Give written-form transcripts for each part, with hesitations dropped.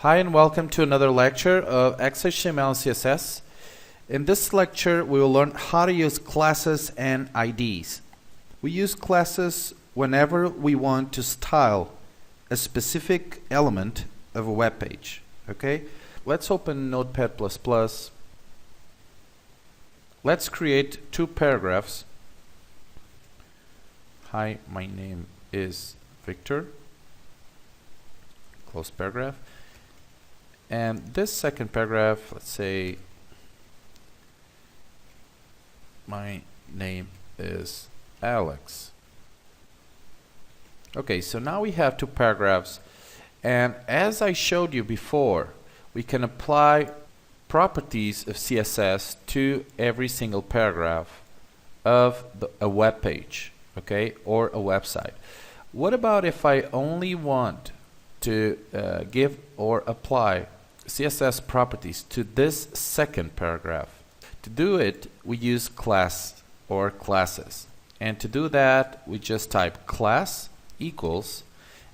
Hi and welcome to another lecture of XHTML and CSS. In this lecture we will learn how to use classes and IDs. We use classes whenever we want to style a specific element of a web page. Okay? Let's open Notepad++. Let's create two paragraphs. Hi, my name is Victor. Close paragraph. And this second paragraph, let's say my name is Alex. Okay, so now we have two paragraphs, and as I showed you before, we can apply properties of CSS to every single paragraph of a web page, okay, or a website. What about if I only want to give or apply CSS properties to this second paragraph? To do it, we use class or classes. And to do that, we just type class equals,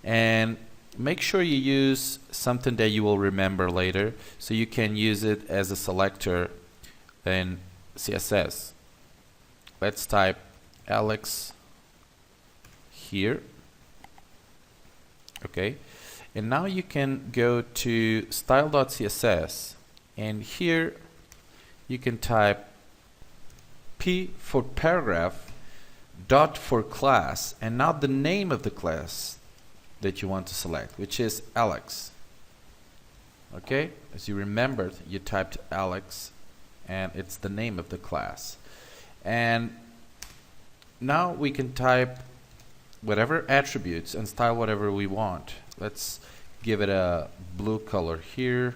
and make sure you use something that you will remember later, so you can use it as a selector in CSS. Let's type Alex here. Okay. And now you can go to style.css, and here you can type P for paragraph, dot for class, and now the name of the class that you want to select, which is Alex. Okay, as you remembered, you typed Alex and it's the name of the class. And now we can type whatever attributes and style whatever we want. Let's give it a blue color here,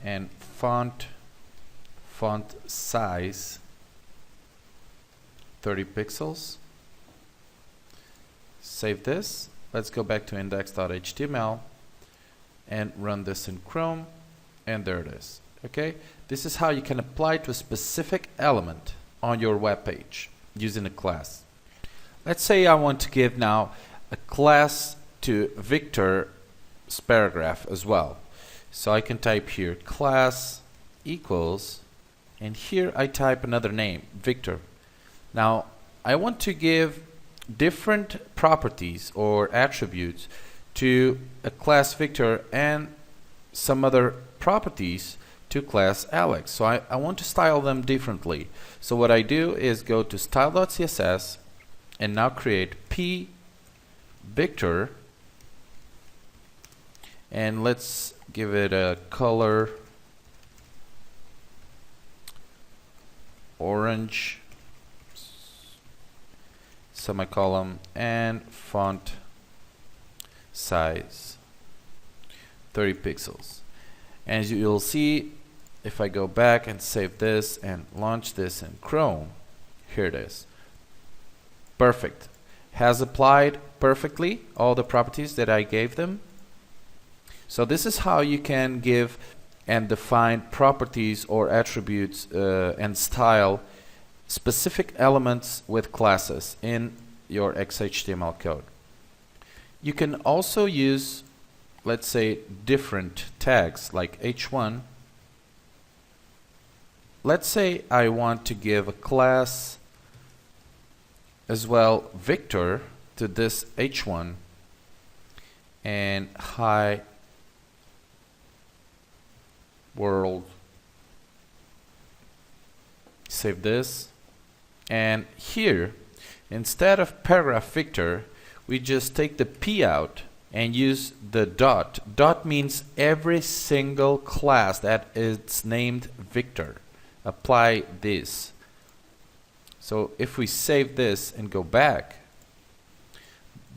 and font size 30 pixels. Save this. Let's go back to index.html and run this in Chrome, and there it is. Okay, this is how you can apply it to a specific element on your web page using a class. Let's say I want to give now a class to Victor's paragraph as well. So I can type here class equals, and here I type another name, Victor. Now I want to give different properties or attributes to a class Victor and some other properties to class Alex. So I want to style them differently. So what I do is go to style.css and now create P Victor, and let's give it a color orange, semicolon, and font size 30 pixels. As you'll see, if I go back and save this and launch this in Chrome, here it is. Perfect. Has applied perfectly all the properties that I gave them. So this is how you can give and define properties or attributes and style specific elements with classes in your XHTML code. You can also use, let's say, different tags like h1. Let's say I want to give a class as well Victor to this h1 and hi world. Save this, and here instead of paragraph Victor, we just take the P out and use the dot. Dot means every single class that is named Victor. Apply this. So if we save this and go back,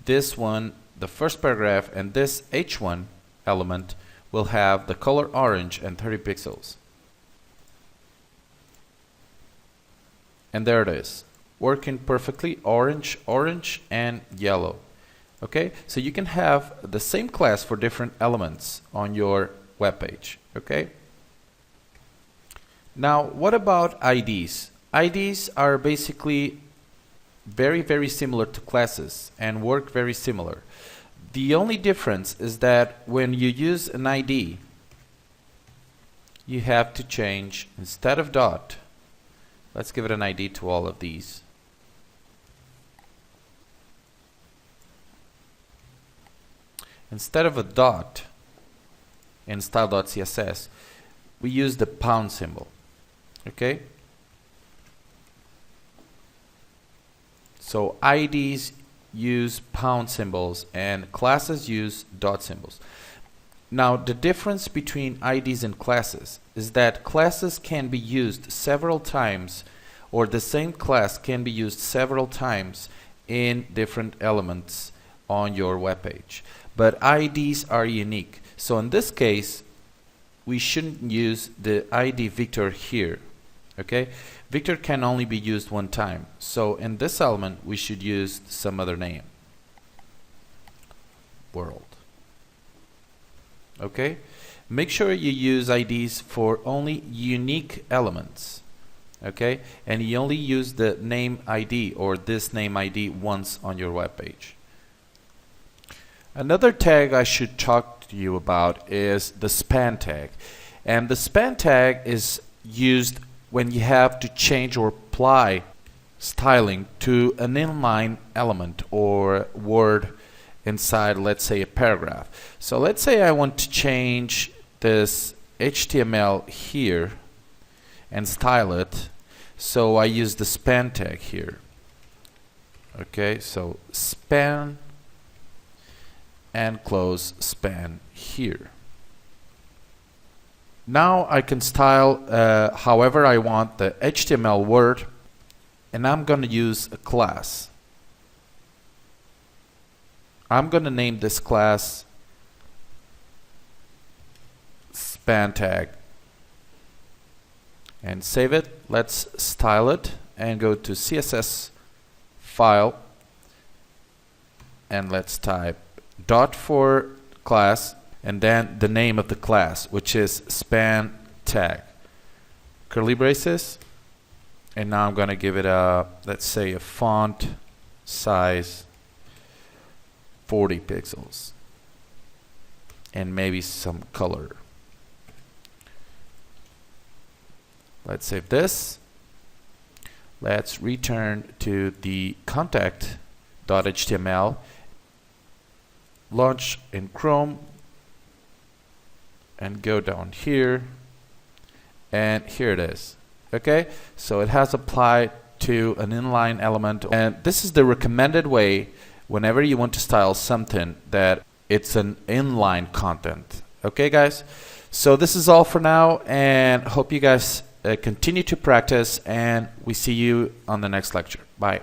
this one, the first paragraph, and this h1 element will have the color orange and 30 pixels. And there it is, working perfectly, orange, orange, and yellow. Okay, so you can have the same class for different elements on your web page. Okay. Now, what about IDs? IDs are basically very similar to classes and work very similar. The only difference is that when you use an ID, you have to change, instead of dot, let's give it an ID to all of these. Instead of a dot in style.css, we use the pound symbol. Okay? So IDs use pound symbols and classes use dot symbols. Now, the difference between IDs and classes is that classes can be used several times, or the same class can be used several times in different elements on your web page. But IDs are unique. So in this case, we shouldn't use the ID Victor here. Okay? Victor can only be used one time. So in this element, we should use some other name. World. Okay? Make sure you use IDs for only unique elements. Okay? And you only use the name ID or this name ID once on your web page. Another tag I should talk to you about is the span tag. And the span tag is used when you have to change or apply styling to an inline element or word inside, let's say, a paragraph. So let's say I want to change this HTML here and style it. So I use the span tag here. Okay, so span and close span here. Now I can style however I want the HTML word, and I'm going to use a class. I'm going to name this class span tag and save it. Let's style it and go to CSS file, and let's type dot for class and then the name of the class, which is span tag, curly braces, and now I'm going to give it a, let's say, a font size 40 pixels and maybe some color. Let's save this. Let's return to the contact.html, launch in Chrome, and go down here, and here it is. Okay, so it has applied to an inline element, and this is the recommended way whenever you want to style something that it's an inline content. Okay, guys, so this is all for now, and hope you guys continue to practice, and we see you on the next lecture. Bye.